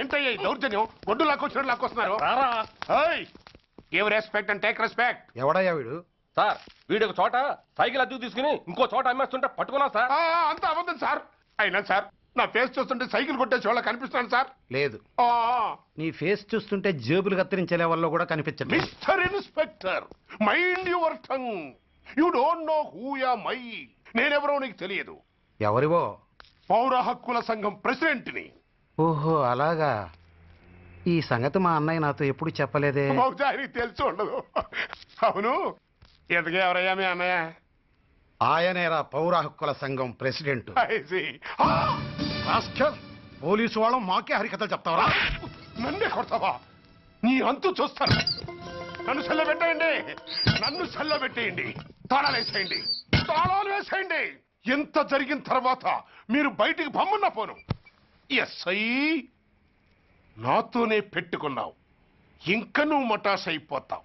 ఏంటయ్యా ఈ దౌర్జన్యం? గొడ్డు లాక్కొచ్చినట్టు లాక్కొస్తున్నారు. Give respect and take respect. ఎవడయ్యా వీడు? సార్ వీడి ఒక చోట సైకిల్ అద్దెకు తీసుకుని ఇంకో చోట అమ్మేస్తుంటే పట్టుకున్నా సార్. అంత అబద్ధం సార్. అయినా సార్ నా ఫేస్ చూస్తుంటే సైకిల్ కొట్టే చోళ్ళ కనిపిస్తున్నాను సార్. లేదు, నీ ఫేస్ చూస్తుంటే జేబులు కత్తిరించే లెవెల్లో కూడా కనిపించదు. Mister inspector, mind your tongue. You don't know who am I. నేనెవరో నీకు తెలియదు. ఎవరివో? పౌర హక్కుల సంఘం ప్రెసిడెంట్ని. ఓహో అలాగా. ఈ సంగతి మా అన్నయ్య నాతో ఎప్పుడు చెప్పలేదే. బహుశా ఆయనకి తెలిసి ఉండదు. అవును, ఎంతగా ఎవరయ్యా మీ అన్నయ్య? ఆయనేరా పౌర హక్కుల సంఘం ప్రెసిడెంట్. పోలీసు వాళ్ళం మాకే హరికథలు చెప్తావరా? నన్నే కొడతావా? నీ అంతు చూస్తాను. నన్ను సెల్ల పెట్టేయండి, నన్ను సెల్ల పెట్టేయండి. తాళాలు వేసేయండి, తాళాలు వేసేయండి. ఎంత జరిగిన తర్వాత మీరు బయటికి పమ్మన్నా పోను. ఎస్ఐ నాతోనే పెట్టుకున్నావు, ఇంక నువ్వు మటాస్ అయిపోతావు.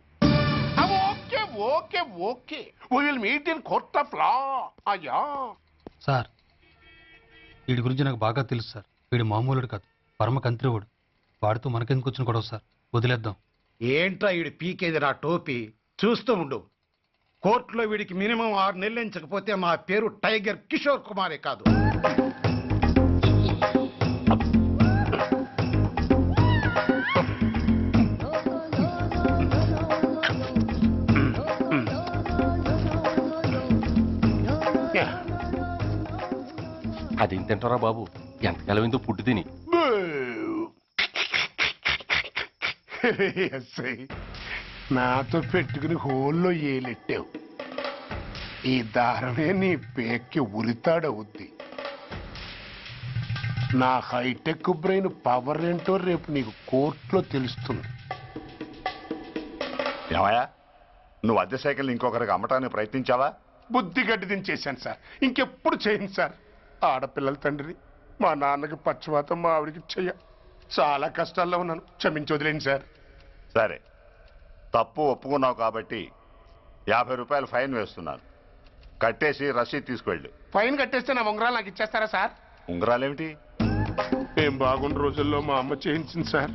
Okay okay okay, will meet in court of law. అయ్యా సార్, వీడి గురించి నాకు బాగా తెలుసు సార్. వీడు మామూలుడు కాదు, పరమ కంత్రివాడు. వాడితో మనకెందుకు వచ్చిన గొడవ సార్, వదిలేద్దాం. ఏంట్రా వీడి పీకేది నా టోపీ? చూస్తూ ఉండు. కోర్టులో వీడికి మినిమం 6 నెలలు ఎంచకపోతే మా పేరు టైగర్ కిషోర్ కుమారే కాదు. అది తింటారా బాబు, ఎంతకాలం ఎంతో పుట్టి తిని. నాతో పెట్టుకుని హోల్లో ఏలెట్టావు. ఈ దారమే నీ పేక్కి ఉరితాడవుద్ది. నా హైటెక్ బ్రెయిన్ పవర్ ఏంటో రేపు నీకు కోర్టులో తెలుస్తుంది. ఏమయ్యా, నువ్వు అద్దె సైకిల్ ఇంకొకరికి అమ్మటానికి ప్రయత్నించావా? బుద్ధి గడ్డి దించేశాను సార్, ఇంకెప్పుడు చేయను సార్. ఆడపిల్లల తండ్రి, మా నాన్నకి పక్షవాతం, మా ఆవిడికి చెయ్య. చాలా కష్టాల్లో ఉన్నాను, క్షమించి వదిలేండి సార్. సరే, తప్పు ఒప్పుకున్నావు కాబట్టి 50 రూపాయలు ఫైన్ వేస్తున్నాను. కట్టేసి రసీదు తీసుకువెళ్ళు. ఫైన్ కట్టేస్తే నా ఉంగరాలు నాకు ఇచ్చేస్తారా సార్? ఉంగరాలేమిటి? ఏం బాగున్న రోజుల్లో మా అమ్మ చేయించింది సార్.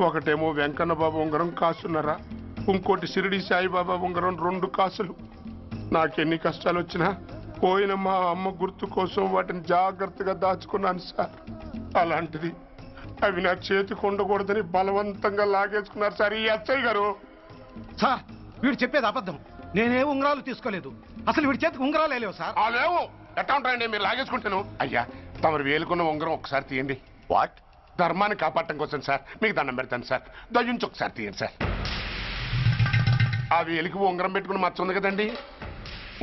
ఒకటేమో వెంకన్న బాబు ఉంగరం కాసున్నరా, ఇంకోటి షిరిడి సాయిబాబా ఉంగరం 2 కాసులు. నాకెన్ని కష్టాలు వచ్చినా పోయిన మా అమ్మ గుర్తు కోసం వాటిని జాగ్రత్తగా దాచుకున్నాను సార్. అలాంటిది అవి నా చేతికి ఉండకూడదని బలవంతంగా లాగేసుకున్నారు సార్ ఈ ఎస్ఐ గారు. సార్, వీడు చెప్పేది అబద్ధం. నేనే ఉంగరాలు తీసుకోలేదు. అసలు వీడి చేతికి ఉంగరాలు లేవు సార్. లేవు, ఎట్టా ఉంటాయండి మీరు లాగేసుకుంటాను. అయ్యా, తమరు వేలుకున్న ఉంగరం ఒకసారి తీయండి. వాట్? ధర్మాన్ని కాపాడటం కోసం సార్, మీకు దండం పెడతాను సార్. దయ్యుంచి ఒకసారి తీయండి సార్. ఆ వేలికి ఉంగరం పెట్టుకుని మచ్చ ఉంది కదండి,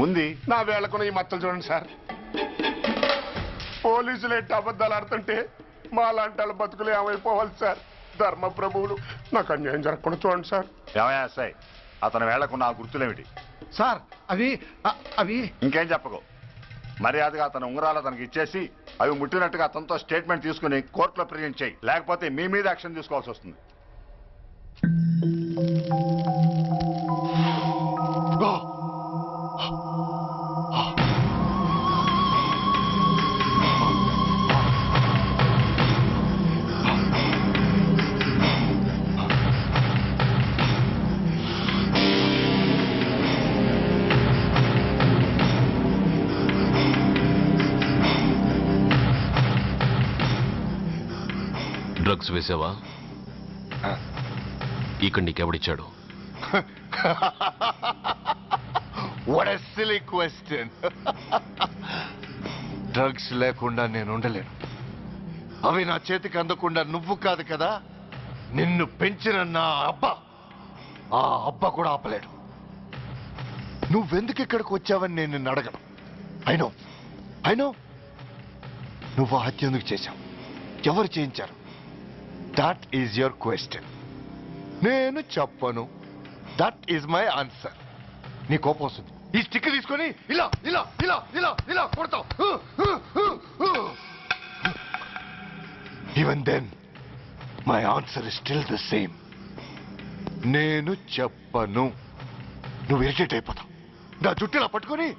ఉంది. నా వేళకున్న ఈ మచ్చలు చూడండి సార్. పోలీసులు ఎట్టి అబద్ధాలు ఆడుతుంటే మా లాంటి వాళ్ళ బతుకులు ఏమైపోవాలి సార్? ధర్మ ప్రభువులు, నాకు అన్యాయం జరగకుండా చూడండి సార్. ఏమయ్యా సాయి, అతని వేళకున్న ఆ గుర్తులేమిటి? సార్, అవి ఇంకేం చెప్పకు. మర్యాదగా అతని ఉంగరాలు అతనికి ఇచ్చేసి అవి ముట్టినట్టుగా అతనితో స్టేట్మెంట్ తీసుకుని కోర్టులో ప్రజెంట్ చేయి. లేకపోతే మీ మీద యాక్షన్ తీసుకోవాల్సి వస్తుంది. డ్రగ్స్ వేసావా? ఇక్కడ నీకెవడిచ్చాడు? What a silly question. Drugs లేకుండా నేను ఉండలేను. అవి నా చేతికి అందకుండా నువ్వు కాదు కదా, నిన్ను పెంచిన నా అబ్బా, ఆ అబ్బా కూడా ఆపలేడు. నువ్వెందుకు ఇక్కడికి వచ్చావని నేను నిన్ను అడగను. అయినో నువ్వు హత్య ఎందుకు చేశావు, ఎవరు చేయించారు? That is your question. నేను చెప్పను. That is my answer. నీ కోపం వస్తుంది, ఈ స్టిక్ తీసుకొని ఇలా ఇలా ఇలా ఇలా ఇలా కొడతావు. Even then my answer is still the same. నేను చెప్పను. నువ్వు ఇరిటేట్ అయిపోతావు. నా జుట్టులా పట్టుకొని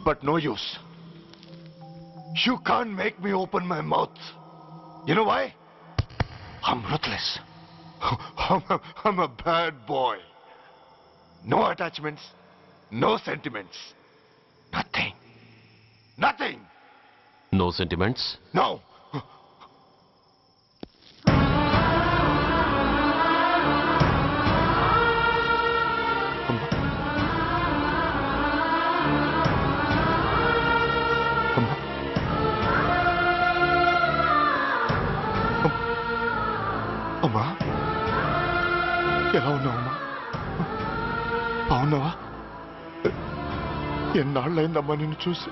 but no use. You can't make me open my mouth. You know why? I'm ruthless. I'm a bad boy. No attachments, no sentiments. Nothing. Nothing. No sentiments. No. అమ్మా, ఎలా ఉన్నావమ్మా? బాగున్నావా? ఎన్నాళ్ళైందమ్మా నిన్ను చూసి?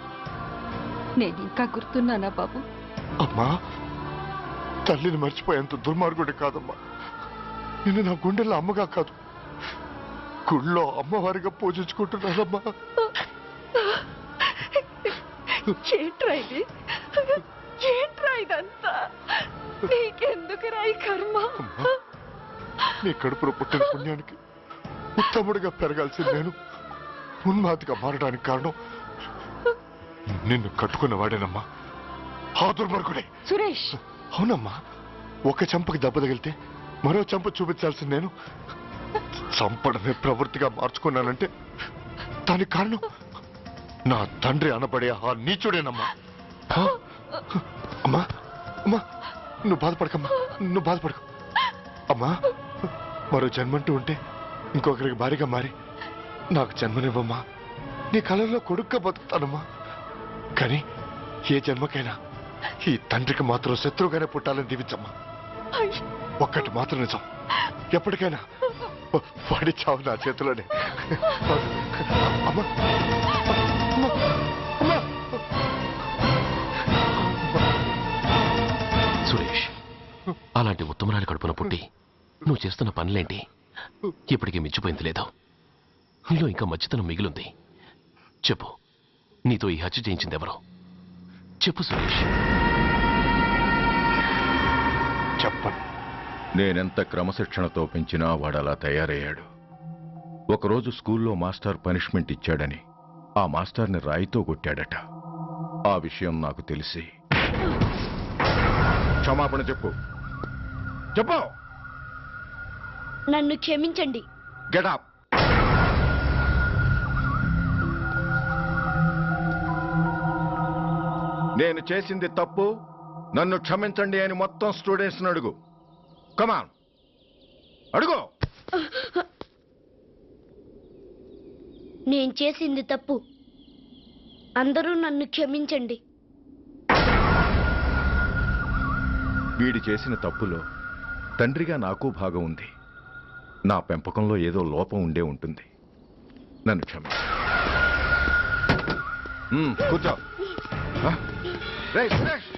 నేను ఇంకా గుర్తున్నానా బాబు? అమ్మా, తల్లిని మర్చిపోయేంత దుర్మార్గుడి కాదమ్మా. నిన్ను నా గుండెల్లో అమ్మగా కాదు, గుళ్ళో అమ్మవారిగా పూజించుకుంటున్నానమ్మా. ఏంట్రా ఇది? ఏంట్రా ఇదంతా? నీకెందుకు రాయి కర్మ? నీ కడుపులో పుట్టిన పుణ్యానికి ఉత్తముడిగా పెరగాల్సిన నేను ఉన్మాదిగా మారడానికి కారణం నిన్ను కట్టుకున్న వాడేనమ్మా, ఆ దుర్మార్గుడే. సురేష్, అవునమ్మా, ఒక చెంపకి దెబ్బ తగిలితే మరో చెంప చూపించాల్సిన నేను చంపడమే ప్రవృత్తిగా మార్చుకున్నానంటే దానికి కారణం నా తండ్రి అనబడే ఆ నీచుడేనమ్మా. అమ్మా, అమ్మా, నువ్వు బాధపడకమ్మా, నువ్వు బాధపడకు. అమ్మా, మరో జన్మంటూ ఉంటే ఇంకొకరికి భారీగా మారి నాకు జన్మనివ్వమ్మా. నీ కళల్లో కొడుగ్గా బతుకుతానమ్మా. కానీ ఏ జన్మకైనా ఈ తండ్రికి మాత్రం శత్రువుగానే పుట్టాలని దీవించమ్మా. ఒక్కటి మాత్రం నిజం, ఎప్పటికైనా వాడి చావు నా చేతిలోనే. అమ్మా, అమ్మా, అమ్మా. సురేష్, అలాంటి ఉత్తమరాలి కడుపున పుట్టి నువ్వు చేస్తున్న పనులేంటి? ఇప్పటికీ మించిపోయింది లేదు. నీలో ఇంకా మంచితనం మిగిలింది. చెప్పు, నీతో ఈ హత్య చేయించింది ఎవరు? చెప్పు సురేష్. చెప్పను. నేనెంత క్రమశిక్షణతో పెంచినా వాడలా తయారయ్యాడు. ఒకరోజు స్కూల్లో మాస్టర్ పనిష్మెంట్ ఇచ్చాడని ఆ మాస్టర్ని రాయితో కొట్టాడట. ఆ విషయం నాకు తెలిసి క్షమాపణ చెప్పు. చెప్పు. నన్ను క్షమించండి. Get up. నేను చేసింది తప్పు, నన్ను క్షమించండి అని మొత్తం స్టూడెంట్స్ని అడుగు. కమాన్, అడుగు. నేను చేసింది తప్పు, అందరూ నన్ను క్షమించండి. వీడి చేసిన తప్పులో తండ్రిగా నాకు భాగం ఉంది. నా పెంపకంలో ఏదో లోపం ఉండే ఉంటుంది. నన్ను క్షమించు. కూర్చో. రే సురేష్,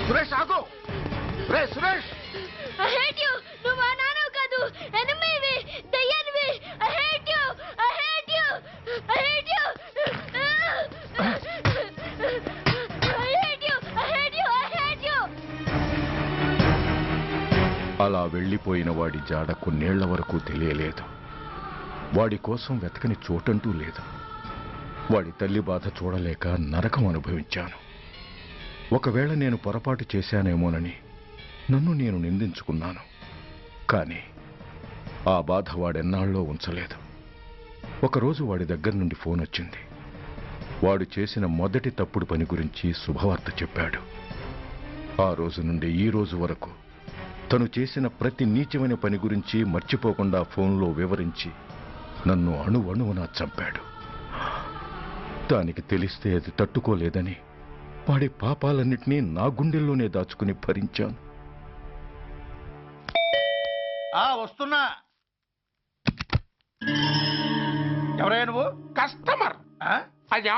సురేష్ ఆగు. రే సురేష్, I hate you. నువ్వు మా నాన్నవు కాదు, ఎనిమివి, దయ్యానివి. I hate you. I hate you. I hate you. I hate you. I hate you. I hate you. అలా వెళ్ళిపోయిన వాడి జాడ కొన్నేళ్ల వరకు తెలియలేదు. వాడి కోసం వెతకని చోటంటూ లేదు. వాడి తల్లి బాధ చూడలేక నరకం అనుభవించాను. ఒకవేళ నేను పొరపాటు చేశానేమోనని నన్ను నేను నిందించుకున్నాను. కానీ ఆ బాధ వాడెన్నాళ్ళో ఉంచలేదు. ఒకరోజు వాడి దగ్గర నుండి ఫోన్ వచ్చింది. వాడు చేసిన మొదటి తప్పుడు పని గురించి శుభవార్త చెప్పాడు. ఆ రోజు నుండి ఈ రోజు వరకు తను చేసిన ప్రతి నీచమైన పని గురించి మర్చిపోకుండా ఫోన్లో వివరించి నన్ను అణువణువునా చంపాడు. దానికి తెలిస్తే అది తట్టుకోలేదని వాడి పాపాలన్నిటినీ నా గుండెల్లోనే దాచుకుని భరించాను. వస్తున్నా. ఎవరయ్యా నువ్వు? కస్టమర్. అయ్యా,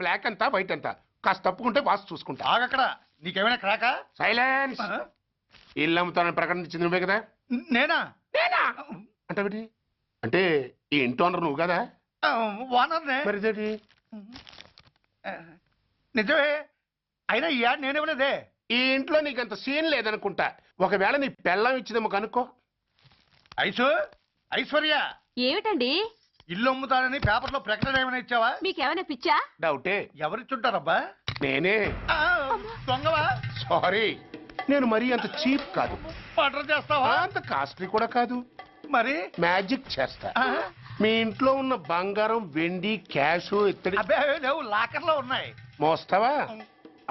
బ్లాక్ అంతా వైట్ అంతా కాస్త తప్పుకుంటే బాస్ చూసుకుంటా. ఆగక్కడ. నీకేమైనా క్రాకా? సైలెన్స్. ఇల్లు అమ్ముతానని ప్రకటించింది నువ్వే కదా? నేనా? నేనా అంటే అంటే ఈ ఇంటి ఓనర్ నువ్వు కదా? వానర్నే. మరిదేటి? నిజమే. అయినా ఈ యాడ్ నేనేమలేదే. ఈ ఇంట్లో నీకంత సీన్ లేదనుకుంటా. ఒకవేళ నీ పెళ్ళం ఇచ్చిందేమో కనుక్కో. ఐశ్వర్య, ఏమిటండి? ఇల్లు అమ్ముతానని పేపర్లో ప్రకటన ఏమైనా ఇచ్చావా? మీకేమైనా పిచ్చా? డౌటే. ఎవరిచ్చుంటారబ్బా? నేనే. దొంగవా? సారీ, నేను మరీ అంత చీప్ కాదు. మర్డర్ చేస్తావా? అంత కాస్ట్లీ కూడా కాదు. మరి మ్యాజిక్ చేస్తా. మీ ఇంట్లో ఉన్న బంగారం, వెండి, క్యాష్, ఇత్తడి అబ్బే లేవు, లాకర్లో ఉన్నాయి. మోస్తావా?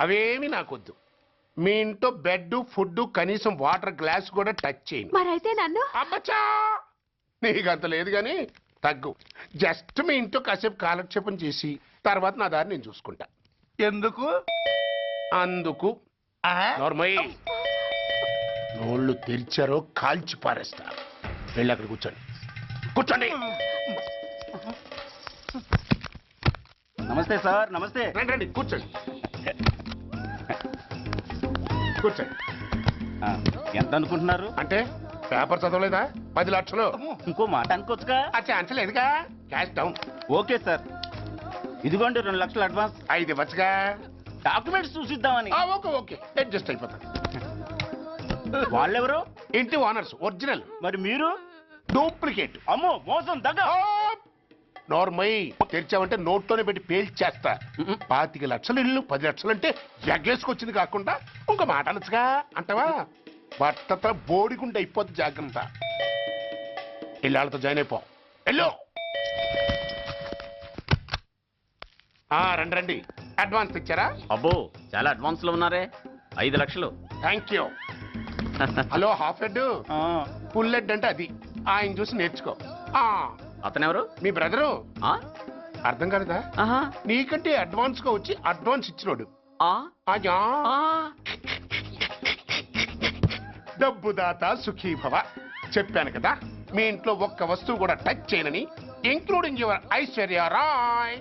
అవేమి నాకొద్దు. మీ ఇంట్లో బెడ్, ఫుడ్, కనీసం వాటర్ గ్లాస్ కూడా టచ్ చేయండి. మరైతే నన్ను అబ్బచ్చా, నీకంత లేదు గాని తగ్గు. జస్ట్ మీ ఇంట్లో కాసేపు కాలక్షేపం చేసి తర్వాత నా దారి నేను చూసుకుంటా. ఎందుకు? అందుకు. నార్మల్ నోళ్ళు తెరిచారో కాల్చి పారేస్తా. వెళ్ళి అక్కడ కూర్చోండి. కూర్చోండి. నమస్తే సార్. నమస్తే. రండి రండి, కూర్చోండి. కూర్చోండి. ఎంత అనుకుంటున్నారు? అంటే పేపర్ చదవలేదా? 10 లక్షలు. ఇంకో మాట అనుకోవచ్చుగా. ఆ ఛాన్స్ లేదుగా. Cash down. ఓకే సార్, ఇదిగోండి 2 లక్షలు అడ్వాన్స్. 5 ఇవ్వచ్చుగా. డాక్యుమెంట్స్ చూసిద్దామని. ఓకే ఓకే, అడ్జస్ట్ అయిపోతాను. వాళ్ళెవరు? ఇంటి ఓనర్స్. ఒరిజినల్. మరి మీరు? డూప్లికేట్. అమ్మో, మోసం, దగ్గ. నోర్మై తెరిచావంటే నోట్తోనే పెట్టి పేల్చేస్తా. 25 లక్షలు ఇల్లు, 10 లక్షలు అంటే ఎగ్గేసుకొచ్చింది కాకుండా ఇంకో మాట అనొచ్చుగా. అంటావా? బట్టతో బోడిగుండి అయిపోద్ది. జాగ్రత్త. ఇళ్ళతో జాయిన్ అయిపో. వెళ్ళు. రండి రండి. అడ్వాన్స్ ఇచ్చారా? అబ్బో, చాలా అడ్వాన్స్ లో ఉన్నారే. 5 లక్షలు. Thank you. Hello, half head, full head అంటే అది. ఆయన చూసి నేర్చుకో. అతనెవరు? మీ బ్రదరు. అర్థం కాలేదా? నీకంటే అడ్వాన్స్ గా వచ్చి అడ్వాన్స్ ఇచ్చినోడు. డబ్బు దాత సుఖీభవ. చెప్పాను కదా, మీ ఇంట్లో ఒక్క వస్తువు కూడా టచ్ చేయనని, ఇంక్లూడింగ్ యువర్ ఐశ్వర్య రాయ్.